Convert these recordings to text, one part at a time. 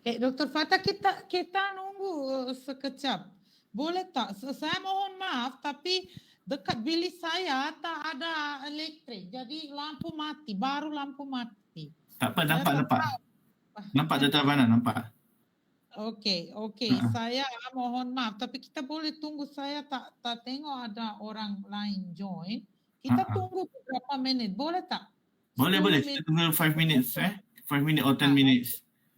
Dr. Fatah, kita nunggu sekejap. Boleh tak? Saya mohon maaf, tapi dekat bilik saya tak ada elektrik. Jadi lampu mati, baru lampu mati. Tak apa, Saya nampak, tak nampak. tahu. Nampak Dr. Ivana, nampak. Okey, saya mohon maaf, tapi kita boleh tunggu. Saya tak tengok ada orang lain join. Kita tunggu beberapa minit, boleh tak? Boleh, 10 boleh. minit. Kita tunggu 5 minutes, 5 minutes or 10 minutes.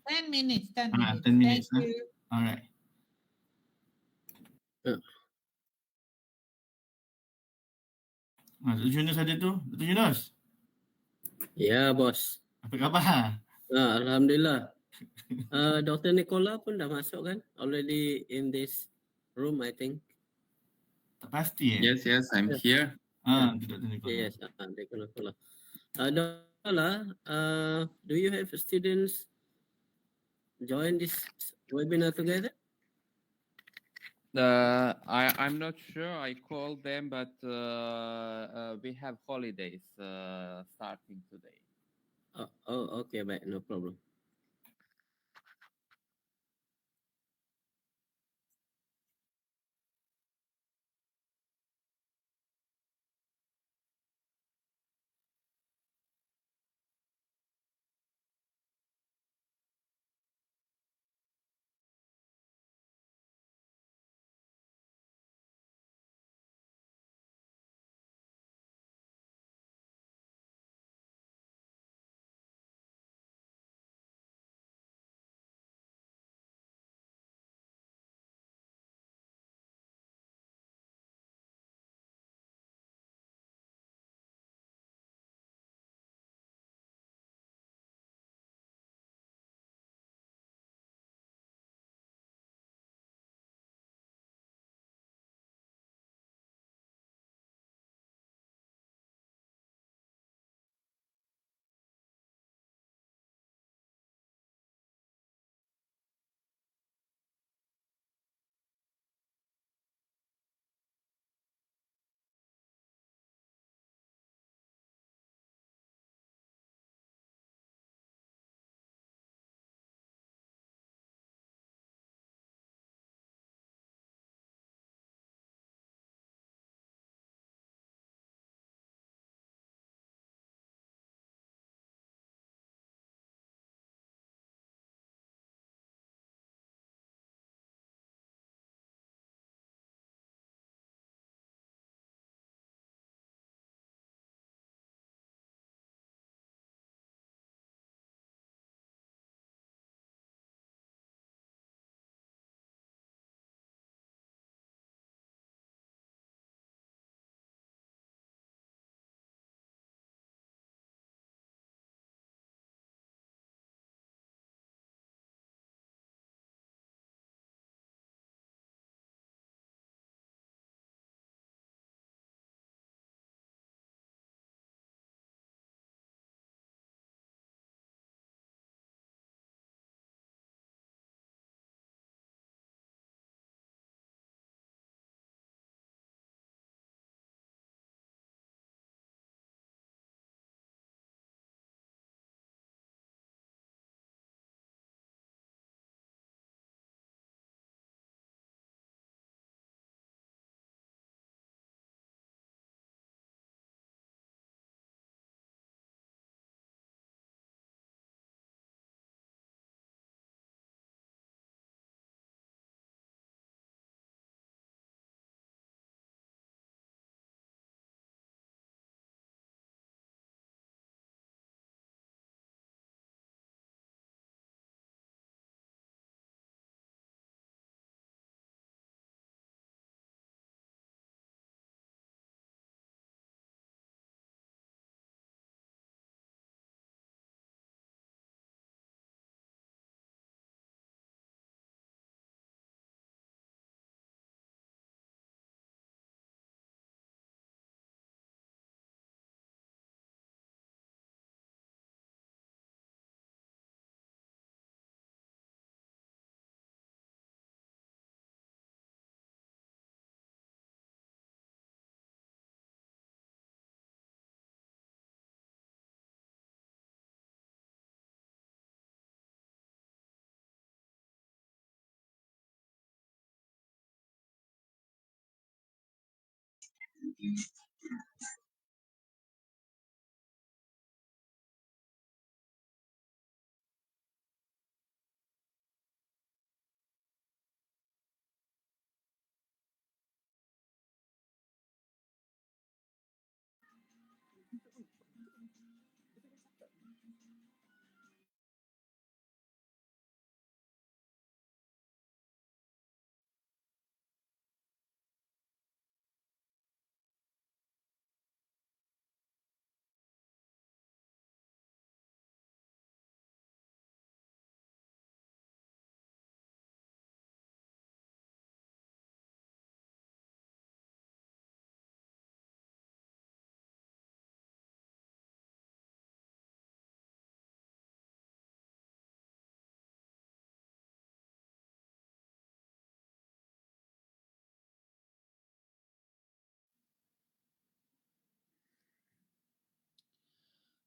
10 minutes, 10 minutes. 10 minutes. Thank you. Alright. Dr. Yunus ada tu? Dr. Yunus? Ya, bos. Apa khabar? Alhamdulillah. Dr. Nicola pun dah masuk kan? Already in this room, I think. Tak pasti Yes, I'm here. Dr. Nicola. Yes, Dr. Nicola. Nicola, do you have students join this webinar together? I'm not sure. I called them, but we have holidays starting today. Okay, baik, no problem.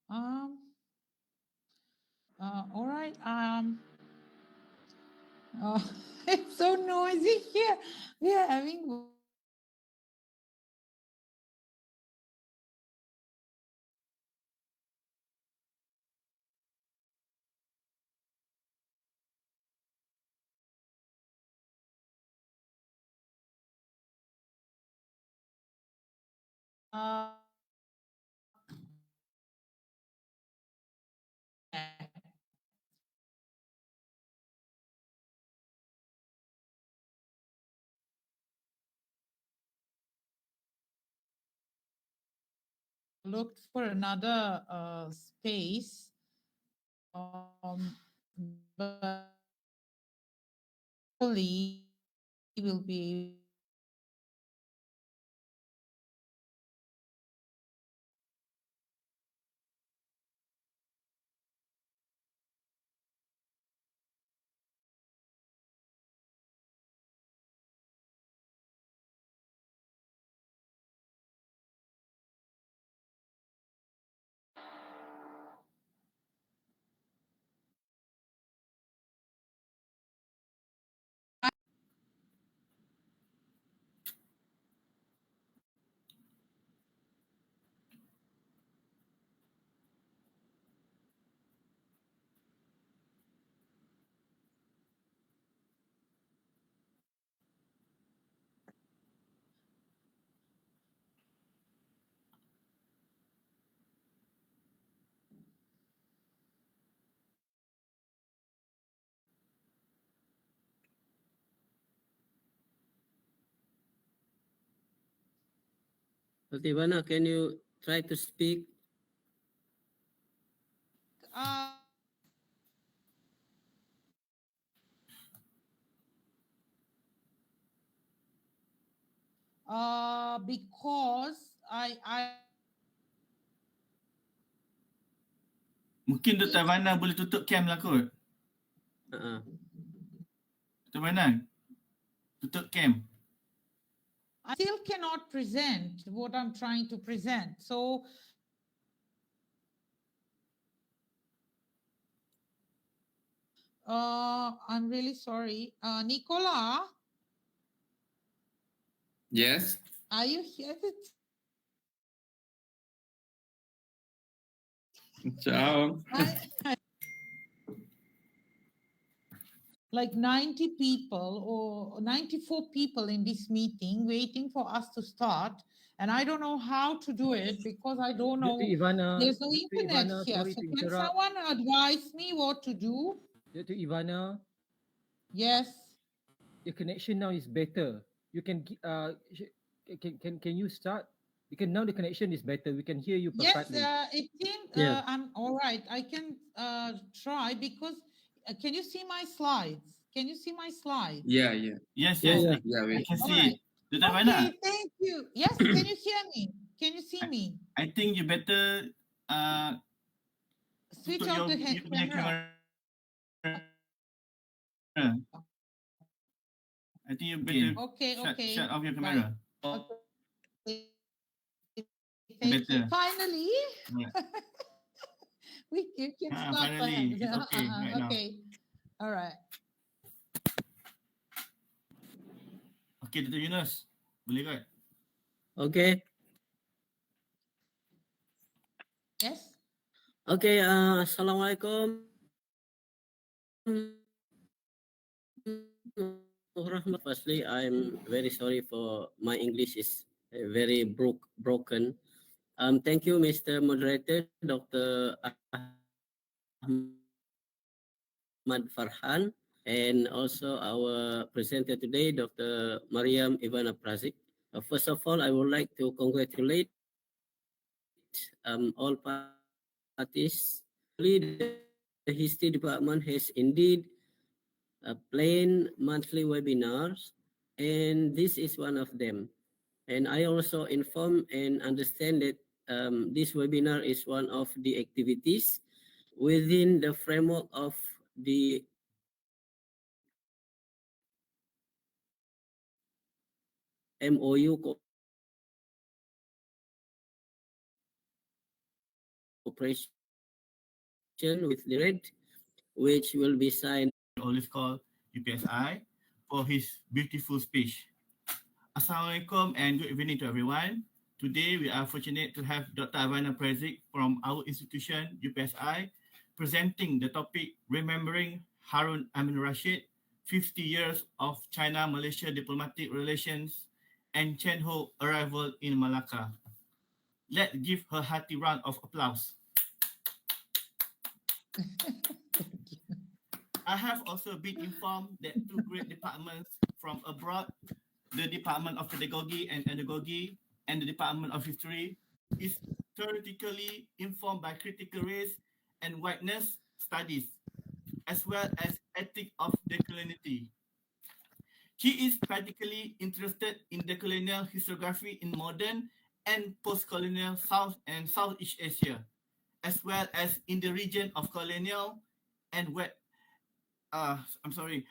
All right. It's so noisy here. We are having looked for another space, but hopefully will be Dr. Ivana, can you try to speak? Because I Mungkin Dr. Ivana boleh tutup cam lah kot. Dr. Ivana, tutup cam. I still cannot present what I'm trying to present. So I'm really sorry. Nicola, Yes. are you here? Ciao. Like 90 people or 94 people in this meeting waiting for us to start. And I don't know how to do it because I don't know. Dr. Ivana, There's no Dr. internet Ivana, here. sorry So to can interrupt. someone advise me what to do? Dr. Ivana, Yes. the connection now is better. You can can you start? Because now the connection is better. We can hear you Yes, perfectly. it seems Yeah. I'm all right. I can try because can you see my slides? Can you see my slides? Yeah, yeah. Yes, Yeah, yes, yeah. Yeah, I we can All see right. it. Dr. Ivana, Okay, thank you. Yes, can you hear me? Can you see me? I think you better Switch tutup on your, the you punya camera. camera. I think you better Okay, okay. shut off your Bye. camera. Okay. Thank you. Better. Finally, Right. you can start. Finally, it's okay right now. Okay. All right. Okay, Dr. Yunus, boleh kot? Okay. Yes. Okay, Assalamualaikum. Firstly, I'm very sorry for my English is very broken. Thank you, Mr. Moderator, Dr. Ahmad Farhan, and also our presenter today, Dr. Maryam Ivana Prazic. First of all, I would like to congratulate all parties. The History Department has indeed planned monthly webinars, and this is one of them. And I also inform and understand that this webinar is one of the activities within the framework of the MOU cooperation with the RED, which will be signed. Always call UPSI for his beautiful speech. Assalamualaikum and good evening to everyone. Today we are fortunate to have Dr. Ivana Prazic from our institution, UPSI, presenting the topic Remembering Harun Aminurrashid, 50 years of China-Malaysia diplomatic relations and Cheng Hos arrival in Malacca. Let's give her hearty round of applause. I have also been informed that two great departments from abroad, the Department of Pedagogy and Andragogy and the Department of History, is theoretically informed by critical race and whiteness studies, as well as ethics of decoloniality. She is practically interested in decolonial historiography in modern and post-colonial South and Southeast Asia, as well as in the region of colonial and wet. I'm sorry.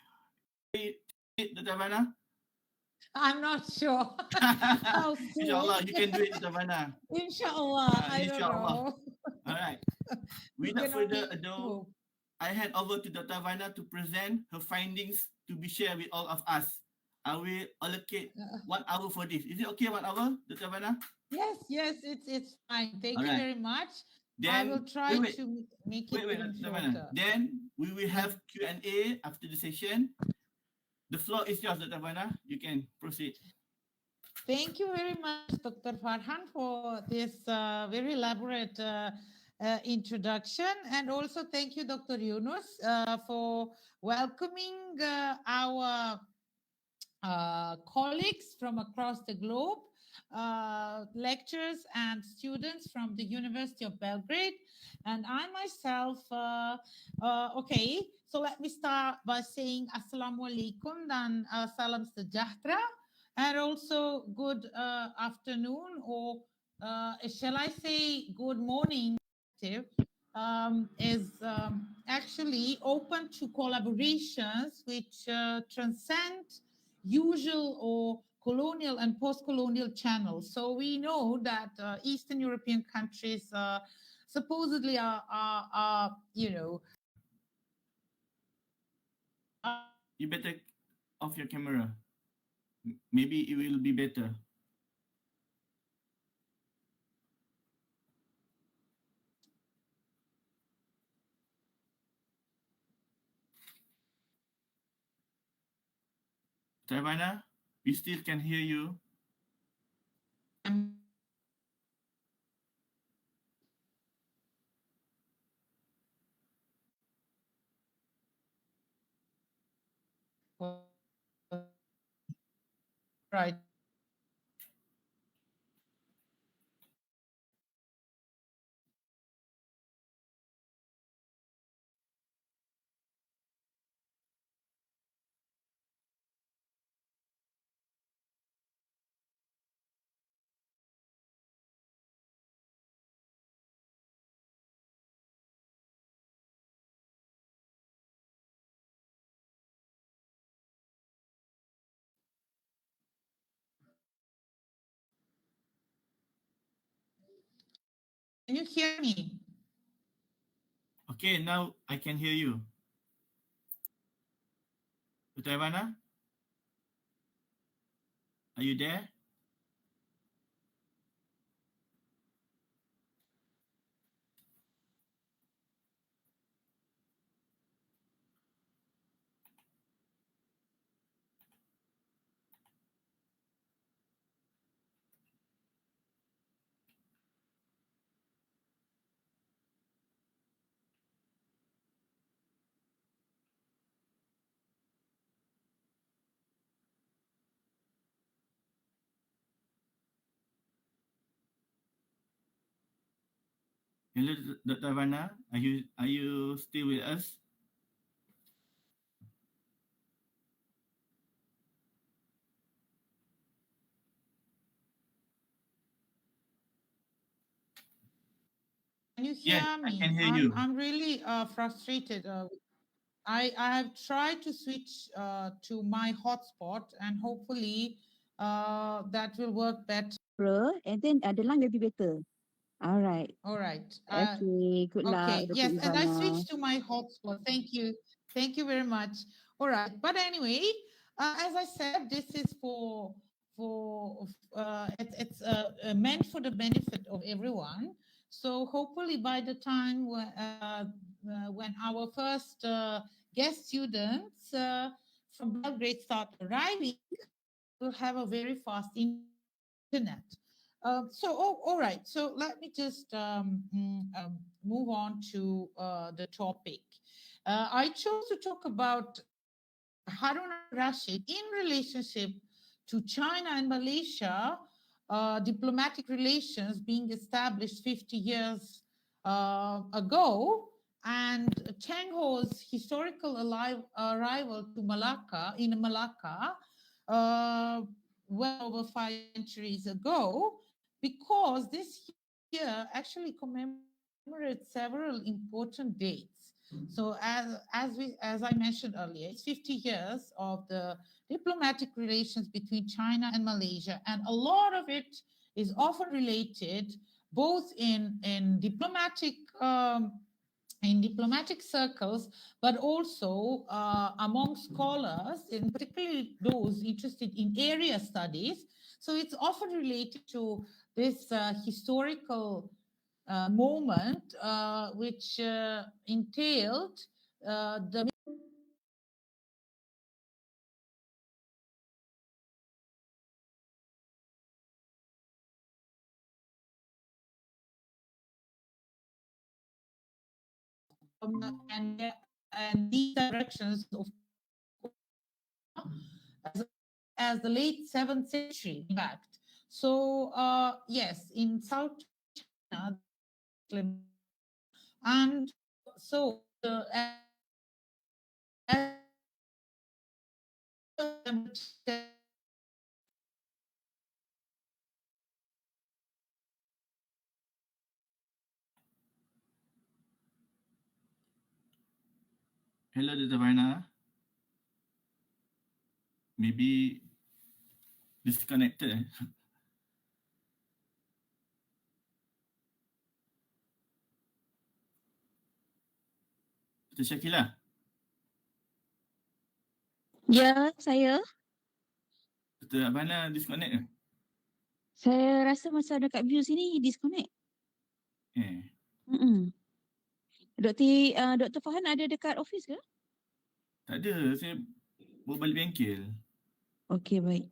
Dr. Ivana? I'm not sure. How soon? Inshallah, you can do it, Dr. Ivana. Inshallah, I don't Inshallah. know. All right. We Without can further only ado, hope. I hand over to Dr. Ivana to present her findings to be shared with all of us. I will allocate 1 hour for this. Is it okay, 1 hour, Dr. Ivana? Yes, it's fine. Thank All you right. very much. I Then, will try wait. to make it Wait, even Dr. Ivana. shorter. Then we will have Q&A after the session. The floor is yours, Dr. Ivana. You can proceed. Thank you very much, Dr. Farhan, for this very elaborate introduction. And also thank you, Dr. Yunus, for welcoming our colleagues from across the globe, lecturers and students from the University of Belgrade. And I myself, okay, so let me start by saying Assalamu alaikum dan salam sejahtera, and also good afternoon, or shall I say good morning, is actually open to collaborations which transcend usual or colonial and post-colonial channels. So we know that Eastern European countries supposedly are you know. You better off your camera. Maybe it will be better. Ivana, we still can hear you. Right. Can you hear me? Okay, now I can hear you. Dr. Ivana, are you there? Hello, Dr. Ivana. Are you still with us? Can you Yes, hear I me? can hear you. I'm really frustrated. I have tried to switch to my hotspot, and hopefully that will work better. And then the line will be better. All right. All right. Okay. Good luck, Okay. Dr. Yes, and I Ivana. switched to my hotspot. Thank you. Thank you very much. All right. But anyway, as I said, this is it's meant for the benefit of everyone. So hopefully by the time when our first guest students from Belgrade start arriving, we'll have a very fast internet. All right. So let me just move on to the topic. I chose to talk about Harun Rashid in relationship to China and Malaysia, diplomatic relations being established 50 years ago, and Cheng Hos historical arrival to Malacca, well over 5 centuries ago, because this year actually commemorates several important dates. So as I mentioned earlier, it's 50 years of the diplomatic relations between China and Malaysia, and a lot of it is often related both in diplomatic circles, but also among scholars, and particularly those interested in area studies. So it's often related to this historical moment, which entailed the and these directions of as, as the late 7th century, in fact. So yes, in South China, and so as Hello, Dr. Ivana. Maybe disconnected. Dr. Shakila. Ya, saya. Dr. Ivana disconnect ke? Saya rasa masa dekat view sini disconnect. Dr. Fahan ada dekat office ke? Tak ada, saya bawa balik bengkel. Okey, baik.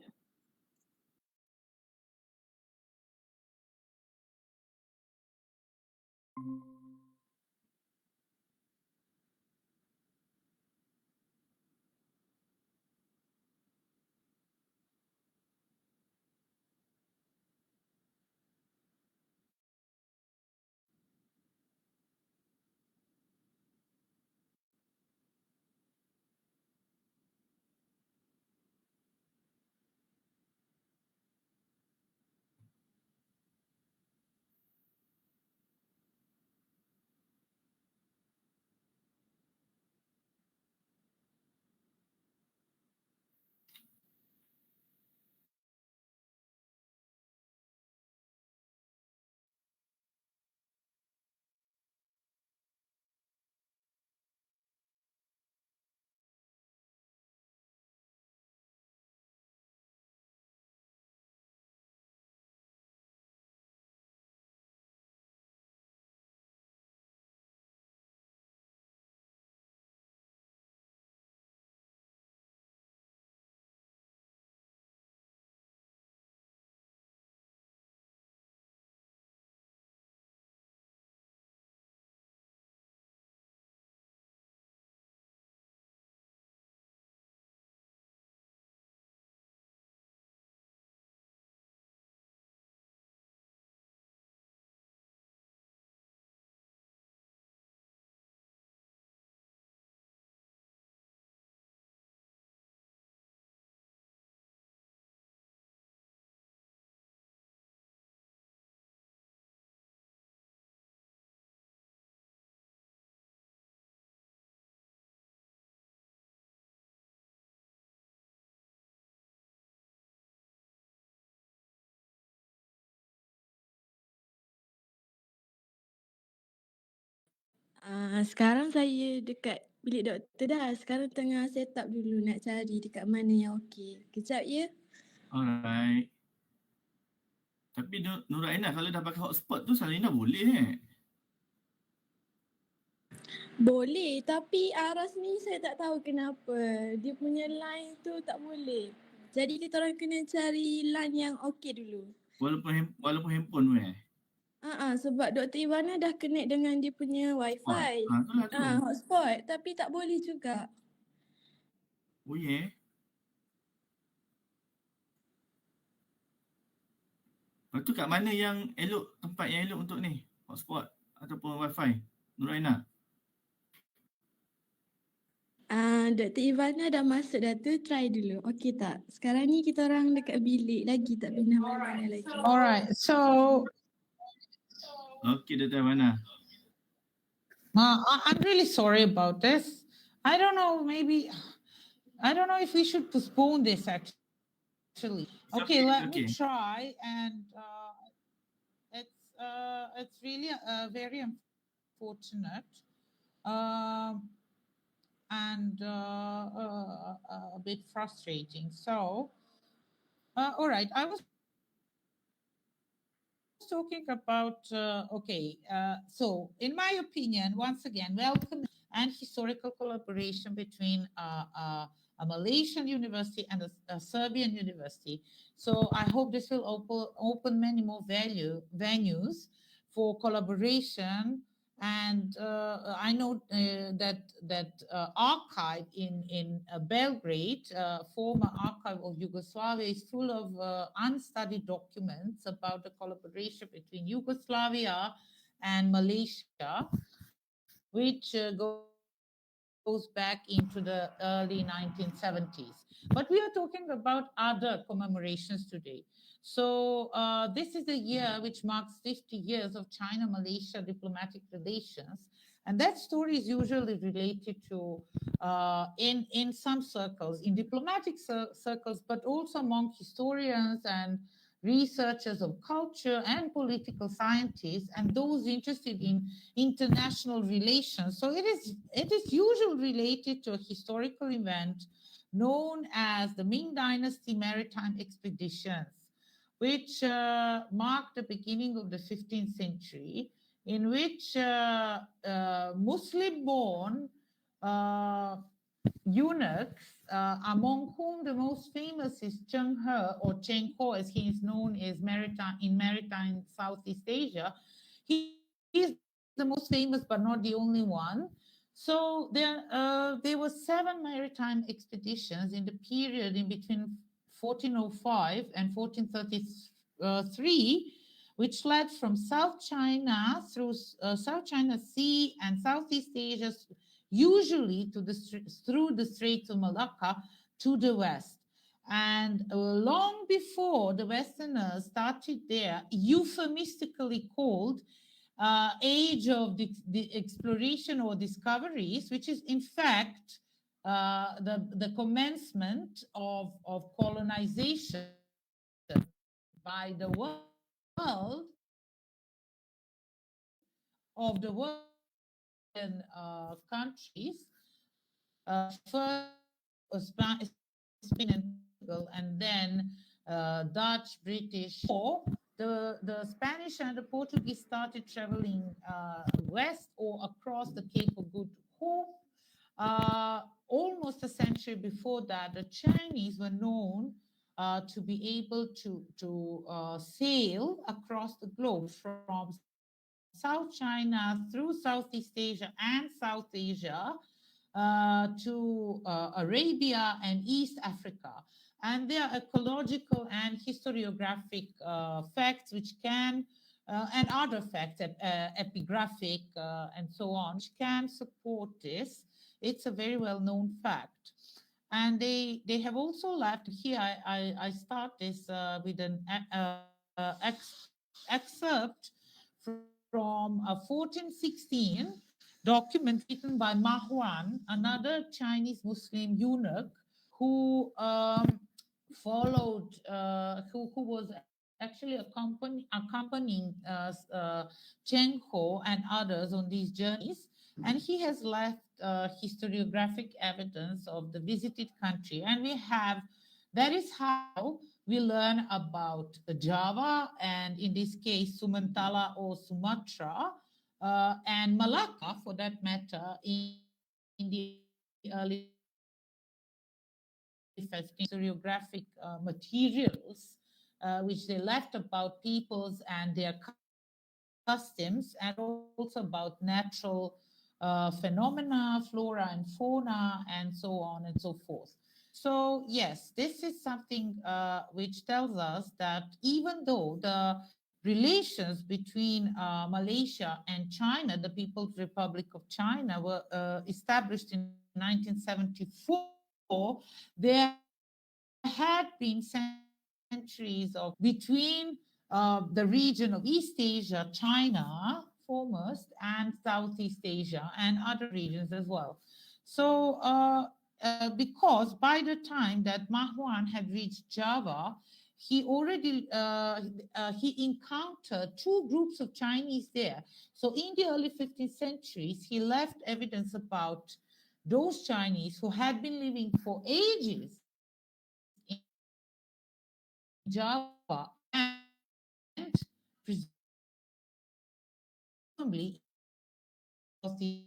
Sekarang saya dekat bilik doktor dah. Sekarang tengah set up dulu nak cari dekat mana yang okey. Kejap ya. Alright. Tapi Nur Aina kalau dah pakai hotspot tu Salina boleh Boleh, tapi Aras ni saya tak tahu kenapa. Dia punya line tu tak boleh. Jadi kita orang kena cari line yang okey dulu. Walaupun handphone tu Sebab Dr. Ivana dah connect dengan dia punya wifi. Itulah tu. Hotspot. Tapi tak boleh juga. Oh yeah. Lepas tu kat mana yang elok, tempat yang elok untuk ni? Hotspot ataupun wifi? Nur Aina? Dr. Ivana dah masuk dah tu, try dulu. Okey tak? Sekarang ni kita orang dekat bilik lagi tak pindah mana-mana lagi. Alright, so Okey, Dr. Ivana. I'm really sorry about this. I don't know, I don't know if we should postpone this actually. Okay, let me try, and it's really very unfortunate and a bit frustrating. So, all right, I was talking about, so in my opinion, once again, welcome and historical collaboration between a Malaysian university and a Serbian university. So I hope this will open many more venues for collaboration. And I know that archive in Belgrade, former archive of Yugoslavia, is full of unstudied documents about the collaboration between Yugoslavia and Malaysia, which goes back into the early 1970s. But we are talking about other commemorations today. So this is a year which marks 50 years of China-Malaysia diplomatic relations. And that story is usually related to, in some circles, in diplomatic circles, but also among historians and researchers of culture and political scientists and those interested in international relations. So it is usually related to a historical event known as the Ming Dynasty Maritime Expeditions, which marked the beginning of the 15th century, in which Muslim-born eunuchs, among whom the most famous is Cheng Hos, or Cheng Hos, as he is known as in maritime Southeast Asia. He is the most famous, but not the only one. So there were 7 maritime expeditions in the period in between 1405 and 1433, which led from South China through South China Sea and Southeast Asia, usually through the Straits of Malacca to the west. And long before the Westerners started their euphemistically called age of the exploration or discoveries, which is in fact the commencement of colonization by the world of the world countries, first Spain and then Dutch, British. The Spanish and the Portuguese started traveling west or across the Cape of Good Hope. Almost a century before that, the Chinese were known to be able to sail across the globe from South China through Southeast Asia and South Asia to Arabia and East Africa. And there are ecological and historiographic facts which can, and other facts, epigraphic and so on, which can support this. It's a very well-known fact. And they have also left here. I start this with an excerpt from a 1416 document written by Ma Huan, another Chinese Muslim eunuch who followed, who was actually accompanying Cheng Hos and others on these journeys. and he has left historiographic evidence of the visited country. And that is how we learn about Java, and in this case, Sumantala or Sumatra, and Malacca, for that matter, in the early 15th historiographic materials, which they left about peoples and their customs, and also about natural phenomena, flora and fauna, and so on and so forth. So yes, this is something which tells us that even though the relations between Malaysia and China, the People's Republic of China, were established in 1974, there had been centuries of between the region of East Asia, China foremost, and Southeast Asia and other regions as well. So because by the time that Mahwan had reached Java, he already he encountered two groups of Chinese there. So in the early 15th centuries, he left evidence about those Chinese who had been living for ages in Java, and presumably who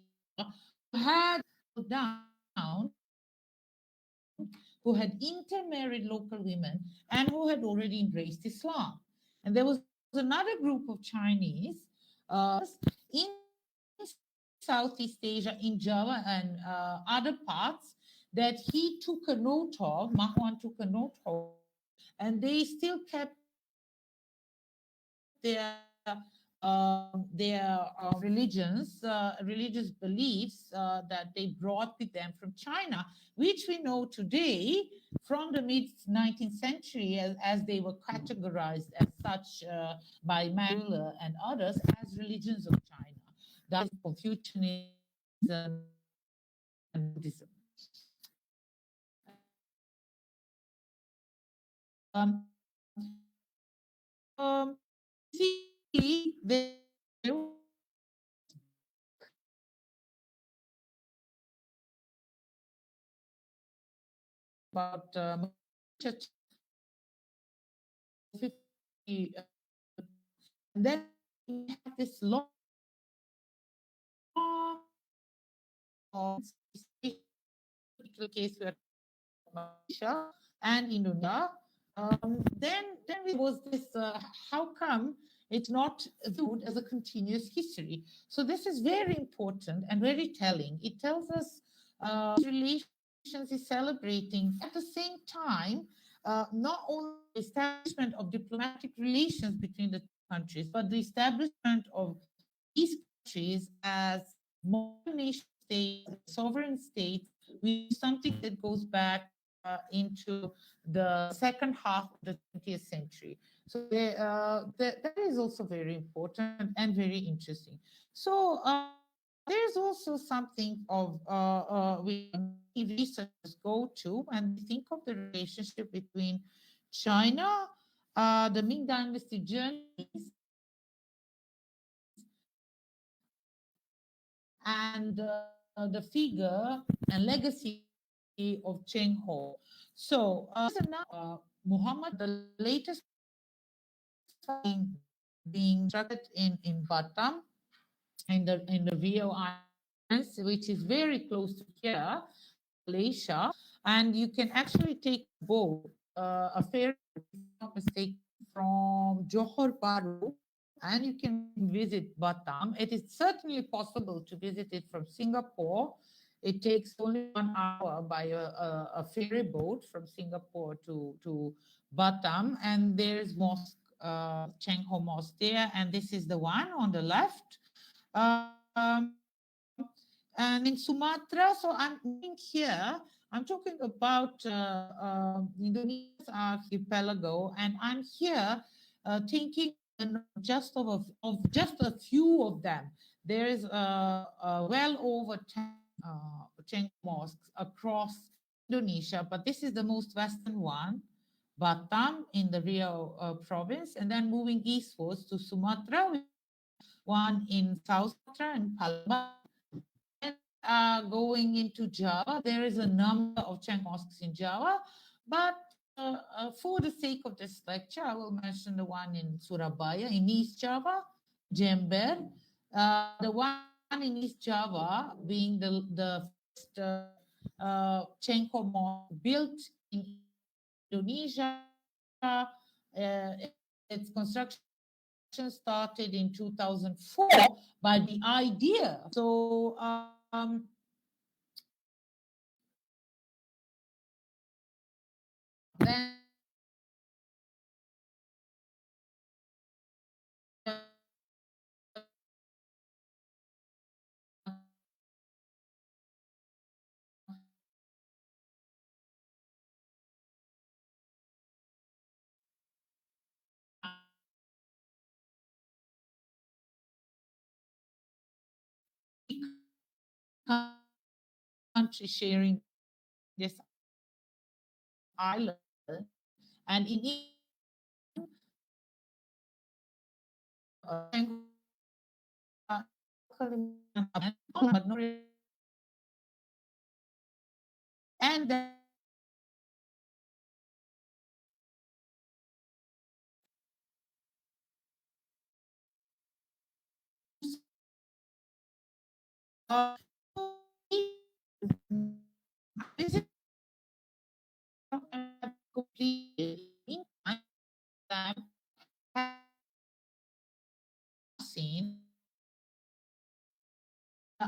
had down, who had intermarried local women, and who had already embraced Islam. And there was another group of Chinese in Southeast Asia, in Java and other parts, that he took a note of, Mahwan took a note of, and they still kept their religious beliefs that they brought with them from China, which we know today from the mid 19th century as they were categorized as such by Maryam and others as religions of China. That is Confucianism and Buddhism. See, there about 50, and then we have this long case where Malaysia and Indonesia. Then was this, how come it's not viewed as a continuous history? So this is very important and very telling. It tells us relations is celebrating at the same time not only the establishment of diplomatic relations between the two countries, but the establishment of these countries as modern nation states, sovereign states, which is something that goes back into the second half of the 20th century. So that is also very important and very interesting. So there's also something of we researchers go to and think of the relationship between China, the Ming Dynasty journeys, and the figure and legacy of Cheng Hos. So, Muhammad, the latest being constructed in Batam, in the Rio Islands, which is very close to here, Malaysia, and you can actually take a boat, a ferry, if I'm not mistaken, from Johor Bahru, and you can visit Batam. It is certainly possible to visit it from Singapore. It takes only 1 hour by a ferry boat from Singapore to Batam, and there's mosque, Cheng Hos Mosque there, and this is the one on the left. And in Sumatra, so I'm here, I'm talking about Indonesia's archipelago, and I'm here thinking just of just a few of them. There is well over 10 mosques across Indonesia, but this is the most western one, Batam in the Rio province, and then moving eastwards to Sumatra, one in South Sumatra and Palembang, going into Java. There is a number of Cheng Hos in Java, but for the sake of this lecture, I will mention the one in Surabaya, in East Java, Jember. The one in East Java being the first Cheng Hos built in Indonesia. Its construction started in 2004, but the idea, so then country sharing this island, and in and then this is completely seen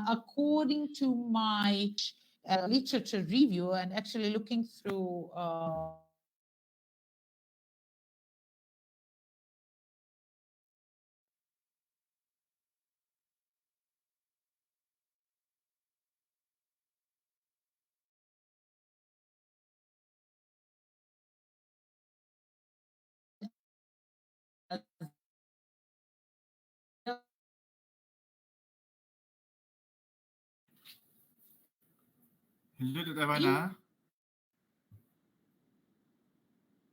according to my literature review and actually looking through Hello, Dr. Ivana.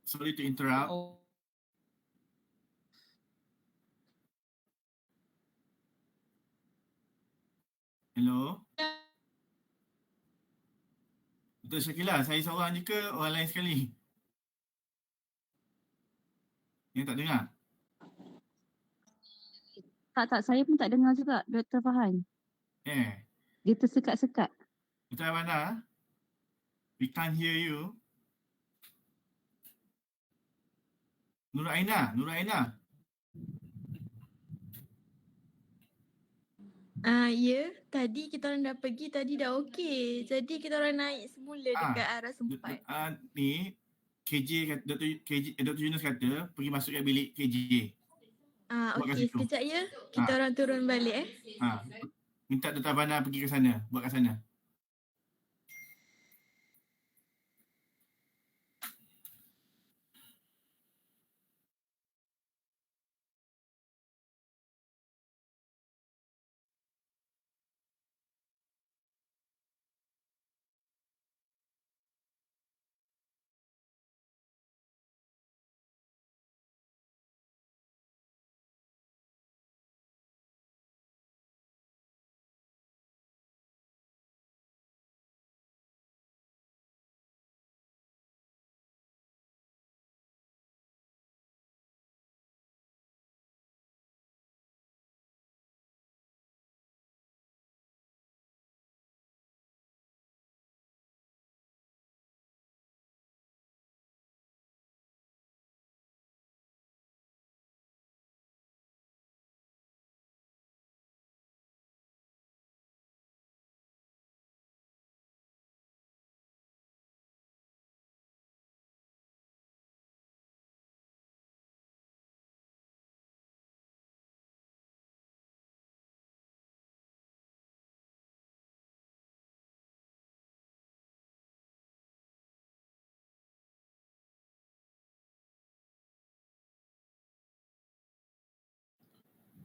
Sorry to interrupt. Hello. Dr. Syakila, saya seorang je ke orang lain sekali? Yang tak dengar? Tak, saya pun tak dengar juga, Dr. Fahan. Dia tersekat-sekat. Dr. Ivana, we can't hear you. Nur Aina. Ya, tadi kita orang dah pergi, tadi dah okey. Jadi kita orang naik semula dekat arah sempat. Ni KJ Dr. Yunus kata pergi masuk kat bilik KJ. Okey, sekejap ya. Kita orang turun balik Minta Dr. Ivana pergi ke sana, buat kat sana.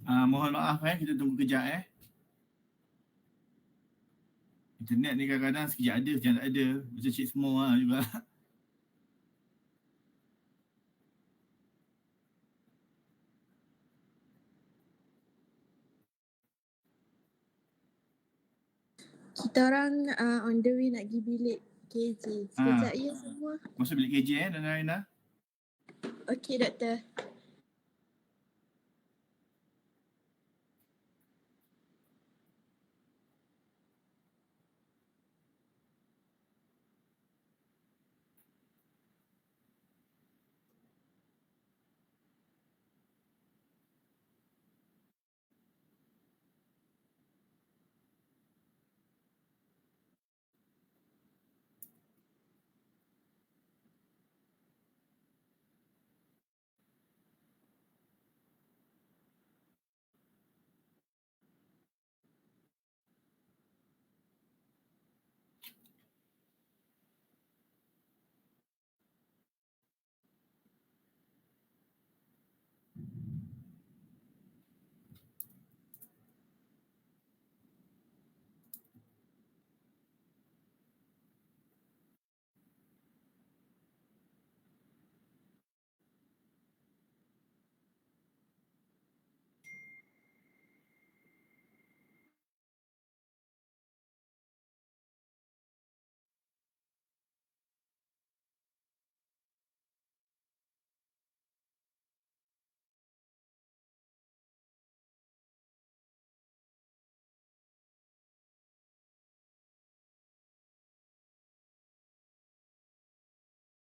Mohon maaf kita tunggu kejap Internet ni kadang-kadang sekejap ada, sekejap tak ada. Macam cik semua juga. Kita orang on the way nak pergi bilik KJ. Sekejap ya semua. Masuk bilik KJ Nana Rina. Okey doktor.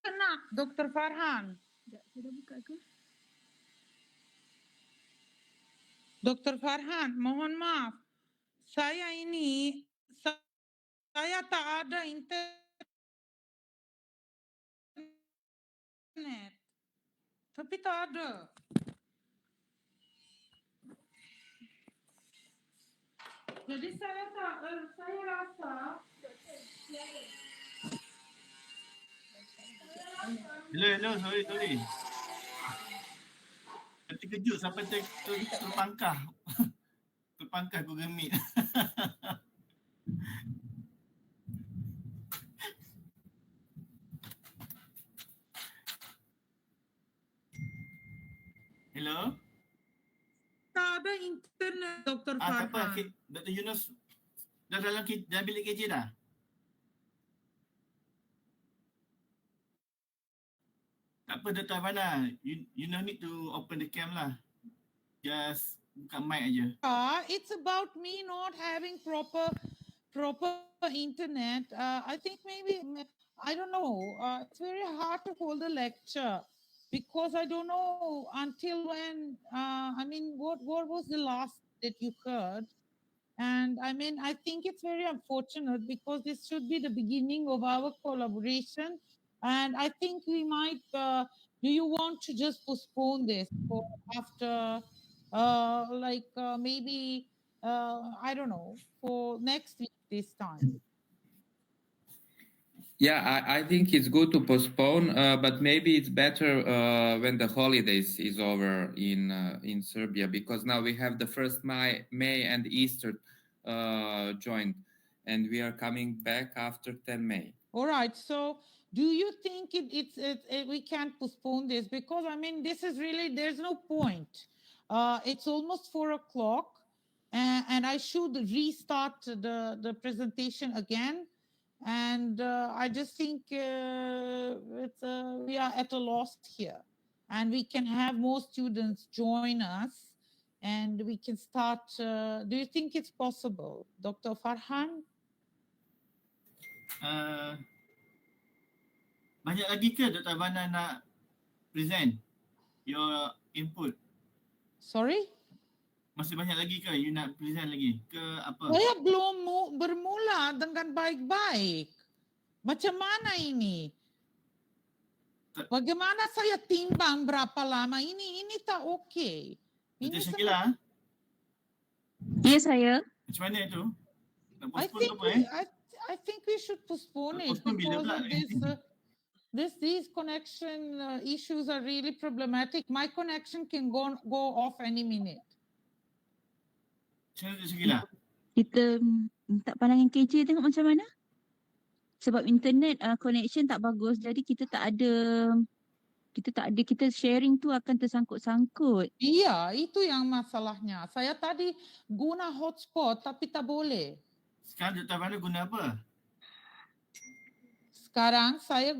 Kena Dr. Farhan. Sudah buka ke? Dr. Farhan, mohon maaf. Saya tak ada internet. Tapi tak ada. Jadi saya rasa Hello, sorry. Terkejut sampai terpangkah. Terpangkah Google Meet. Hello? tak ada internet, Dr. Tak apa, Farhan. Dr. Yunus dah dalam bilik KJ dah? Tak apa Dr. Ivana, you no need to open the cam lah. Just buka mic aja. It's about me not having proper internet. I think maybe, I don't know. It's very hard to hold a lecture because I don't know until when, what was the last that you heard? And I think it's very unfortunate because this should be the beginning of our collaboration. And I think we might, do you want to just postpone this for after, maybe, I don't know, for next week this time? Yeah, I think it's good to postpone, but maybe it's better when the holidays is over in Serbia, because now we have the 1st May and Easter joined, and we are coming back after 10 May. All right. So do you think we can't postpone this? Because, this is really, there's no point. It's almost 4 o'clock and I should restart the presentation again. And I just think we are at a loss here. And we can have more students join us and we can start. Do you think it's possible, Dr. Farhan? Banyak lagi ke Dr. Ivana nak present your input? Sorry? Masih banyak lagi ke you nak present lagi ke apa? Saya belum bermula dengan baik-baik. Macam mana ini? Bagaimana saya timbang berapa lama ini? Ini tak okey. Dr. Syakila? Ya, saya. Macam mana itu? Nak I postpone I think we should postpone it because of these connection issues are really problematic. My connection can go off any minute. Kita minta pandangan KJ tengok macam mana. Sebab internet connection tak bagus, jadi kita sharing tu akan tersangkut-sangkut. Iya, itu yang masalahnya. Saya tadi guna hotspot tapi tak boleh. Sekarang Dr. Ivana guna apa? Sekarang saya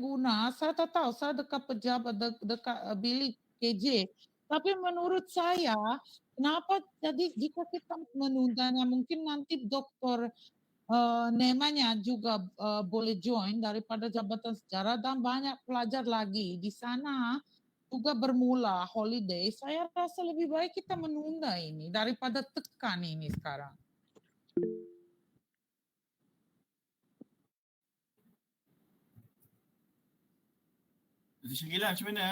tak tahu, saya dekat pejabat, dekat bilik KJ. Tapi menurut saya, kenapa jadi jika kita menundanya, mungkin nanti doktor Nemanya juga boleh join daripada Jabatan Sejarah dan banyak pelajar lagi. Di sana juga bermula holiday. Saya rasa lebih baik kita menunda ini daripada tekan ini sekarang. Dr. Syakila macam mana?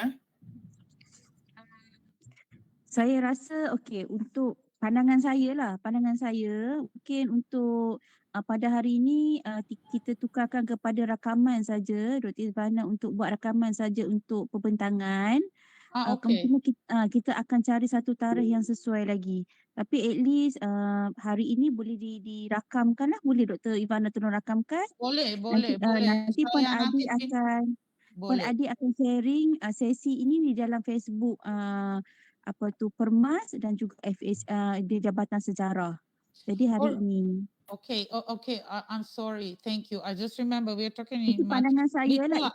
Saya rasa okey untuk pandangan saya mungkin untuk pada hari ini kita tukarkan kepada rakaman saja, Dr. Ivana untuk buat rakaman saja untuk pembentangan. Okey. Kemungkinan kita akan cari satu tarikh yang sesuai lagi. Tapi at least hari ini boleh dirakamkan lah. Boleh Dr. Ivana tolong rakamkan. Boleh. Nanti Puan Saya Adi akan boleh. sharing sesi ini di dalam Facebook Permas dan juga di Jabatan Sejarah. Jadi hari ini. Okay, I'm sorry. Thank you. I just remember we are talking Itu in pandangan saya lah.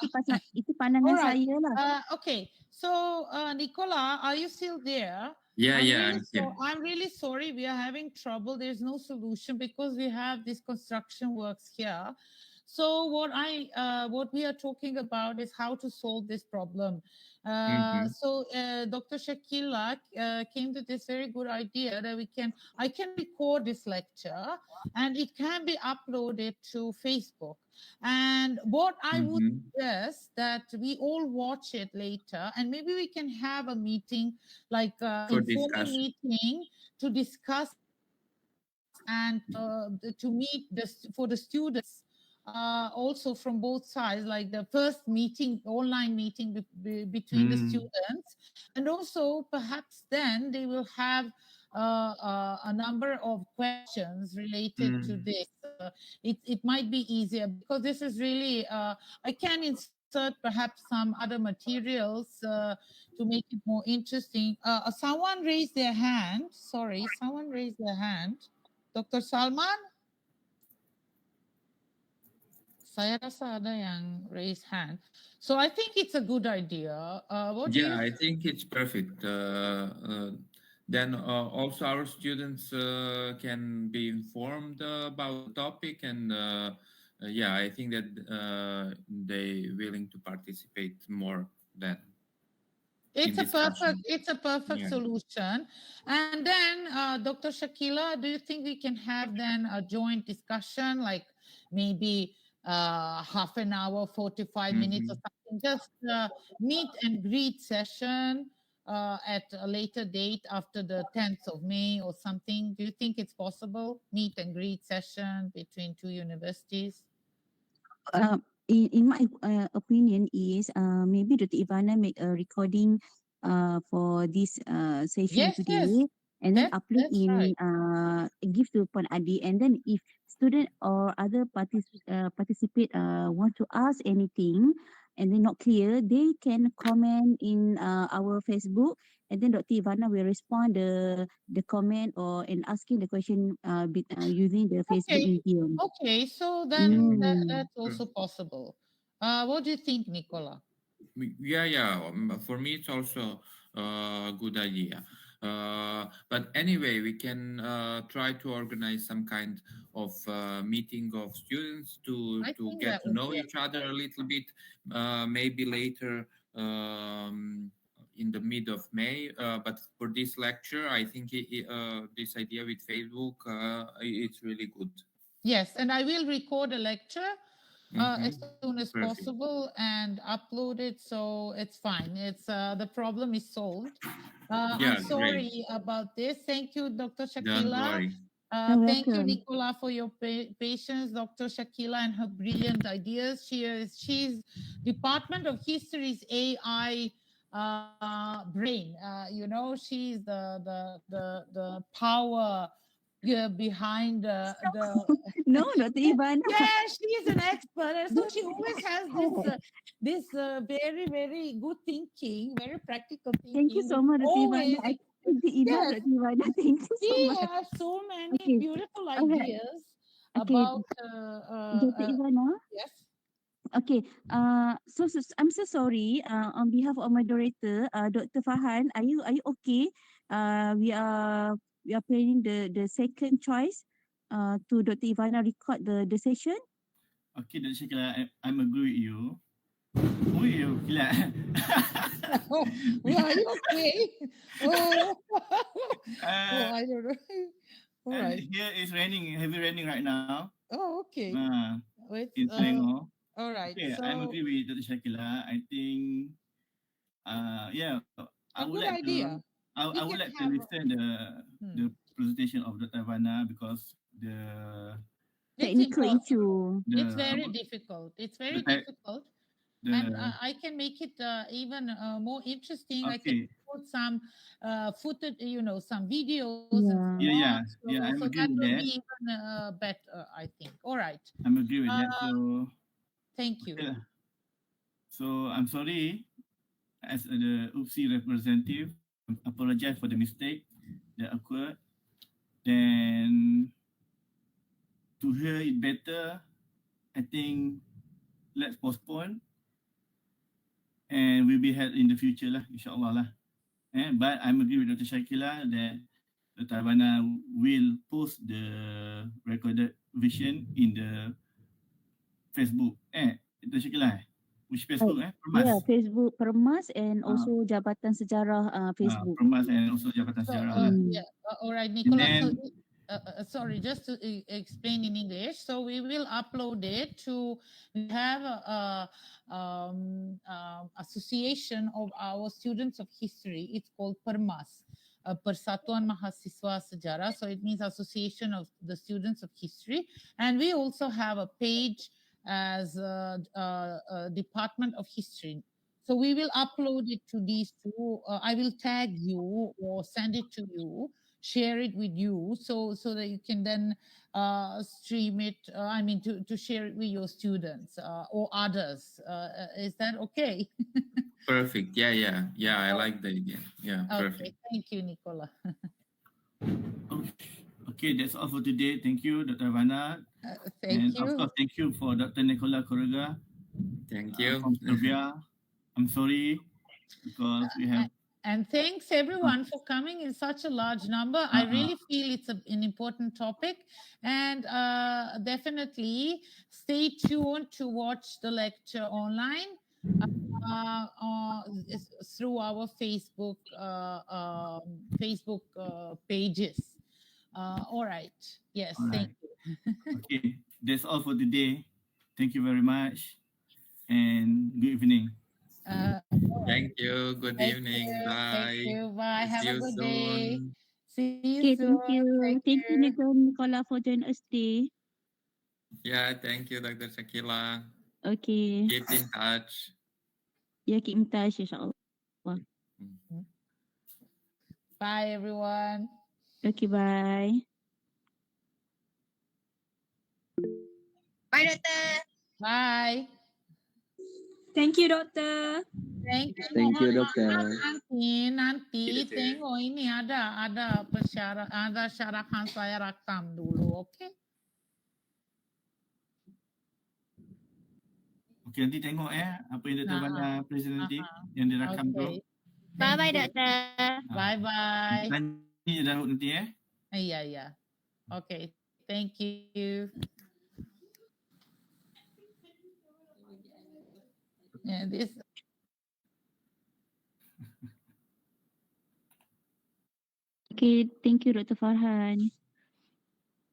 Itu pandangan Alright. saya lah. Okay, so Nicola, are you still there? Yeah, I'm yeah, really I'm here. I'm really sorry. We are having trouble. There's no solution because we have these construction works here. So what we are talking about is how to solve this problem. So Dr. Shakila came to this very good idea that I can record this lecture and it can be uploaded to Facebook. And what I would suggest that we all watch it later, and maybe we can have a meeting, like informal meeting to discuss and to meet for the students. Also from both sides, like the first meeting, online meeting between the students, and also perhaps then they will have a number of questions related to this. It might be easier because this is really, I can insert perhaps some other materials to make it more interesting. Someone raised their hand. Sorry, someone raised their hand. Dr. Salman? Saya rasa ada yang raise hand. So I think it's a good idea. I think it's perfect. Then also our students can be informed about the topic, and I think that they willing to participate more than. It's a perfect solution. And then Dr. Shakila, do you think we can have then a joint discussion, like maybe half an hour, 45 minutes or something, just meet and greet session at a later date after the 10th of May or something? Do you think it's possible? Meet and greet session between two universities? In my opinion is maybe Dr. Ivana make a recording for this session today. And then upload in give to Puan Adi, and then if student or other participate want to ask anything and then not clear, they can comment in our Facebook, and then Dr. Ivana will respond the comment or and asking the question using the Facebook medium. Okay, so then that's also possible. What do you think, Nicola? For me, it's also a good idea. But anyway, we can try to organize some kind of meeting of students to get to know each other a little bit, maybe later in the mid of May. But for this lecture, I think this idea with Facebook, it's really good. Yes, and I will record a lecture as soon as possible and upload it, so it's fine. It's the problem is solved. I'm sorry about this. Thank you, Dr. Shakila. Thank you, Nicola, for your patience. Dr. Shakila and her brilliant ideas. She's Department of History's AI brain. She's the power behind the No, Dr. Ivana. Yeah, she's an expert, and so she always has this very, very good thinking, very practical thinking. Thank you so much, Dr. Ivana. Dr. Ivana, thank you so much. She has so many beautiful ideas. about Dr. Ivana. yes. Okay, so I'm so sorry. On behalf of moderator, Dr. Farhan, are you okay? We are planning the second choice. To Dr. Ivana record the session. Okay, Dr. Shakila, I'm agree with you. Oh, you gila. Well, are you okay? Oh, I don't know. All And right. here is raining, heavy raining right now. Oh, okay. It's, In Selangor. all right. Okay, So I'm agree with Dr. Shakila. I think, yeah, I a would good like idea. to, I We would can like to have listen the presentation of Dr. Ivana because it's Technical important. issue. It's very difficult. It's very difficult. And I can make it even more interesting. I can okay. put some footage, some videos and Yeah. so Yeah, on. I'm So agree that with will that. be even better, I think. All right. I'm agree with that. So Thank you. okay. So I'm sorry, as the UPSI representative, I apologize for the mistake that occurred. Then to hear it better, I think let's postpone and will be held in the future lah, insyaAllah lah. But I'm agree with Dr. Shakila that Dr. Ivana will post the recorded version in the Facebook. Dr. Shakila, which Facebook? Permas. Yeah, Facebook Permas and also Jabatan Sejarah Facebook. Permas and also Jabatan So, Sejarah lah. yeah, all right, Nicola. then- Sorry, just to explain in English. So we will upload it to have a association of our students of history. It's called Permas, Persatuan Mahasiswa Sejarah. So it means Association of the Students of History. And we also have a page as a Department of History. So we will upload it to these two. I will tag you or send it to you, share it with you, so that you can then stream it. To share it with your students or others. Is that okay? Perfect. Yeah. I like the idea. Yeah, perfect. Okay, thank you, Nicola. Okay, that's all for today. Thank you, Dr. Ivana. Thank and you. Of course, thank you for Dr. Nicola Correga. Thank you. From Serbia. I'm sorry because we have. And thanks everyone for coming in such a large number. I really feel it's an important topic, and definitely stay tuned to watch the lecture online through our Facebook pages. All right. Yes. All Thank right. you. Okay, that's all for today. Thank you very much, and good evening. Thank you. Good evening. Bye. Thank you. Bye. Have See a you good day. soon. See you Okay, soon. thank you, Nicola, for joining us today. Yeah, thank you, Dr. Shakila. Okay. Keep in touch. Yeah, keep in touch, insyaAllah. Bye, everyone. Okay, bye. Bye, Doctor. Bye. Thank you, Doctor. Thank you. Thank you, Mohon Dokter. maaf nanti tengok ini ada persyarah, ada syarahan saya rakam dulu, okay? Okay, nanti tengok apa yang Dr. Ivana present nanti yang dirakam tu. Bye-bye, Doctor. Bye-bye. Tanya Daud nanti Iya. Okay, thank you. Yeah, this. Okay, thank you, Dr. Farhan.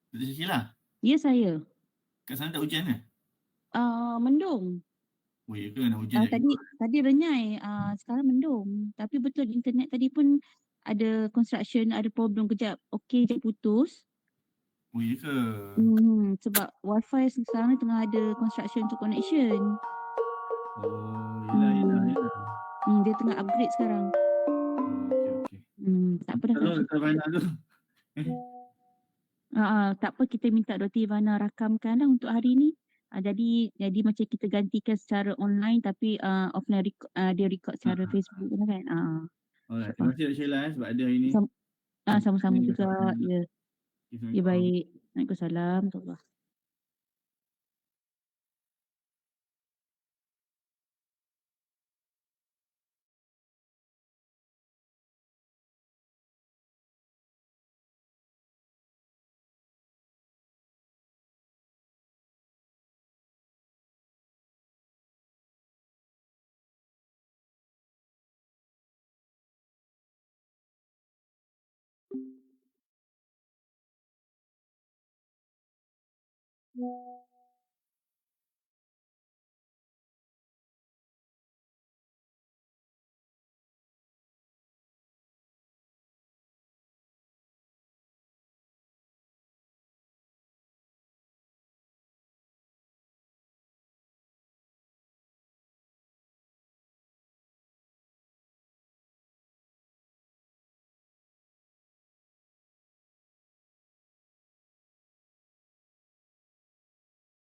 Dr. Shakila, Ya, saya. kat sana tak hujan ke? Mendung. Oh ya ke, nak hujan Tadi renyai, sekarang mendung. Tapi betul internet tadi pun ada construction, ada problem kejap. Okey je putus. Oh ya ke? Sebab wifi sekarang ni tengah ada construction untuk connection. Oh, yelah. Dia tengah upgrade sekarang. Okay. Tak apa dah. Tolong Dr. Ivana tu. Tak apa, kita minta Dr. Ivana rakamkan lah untuk hari ni. Jadi macam kita gantikan secara online tapi offline dia record secara Facebook kan. Alright, terima kasih Dr. Sheila sebab ada hari ni. Sama-sama juga. Ya. Ya, baik. Waalaikumsalam.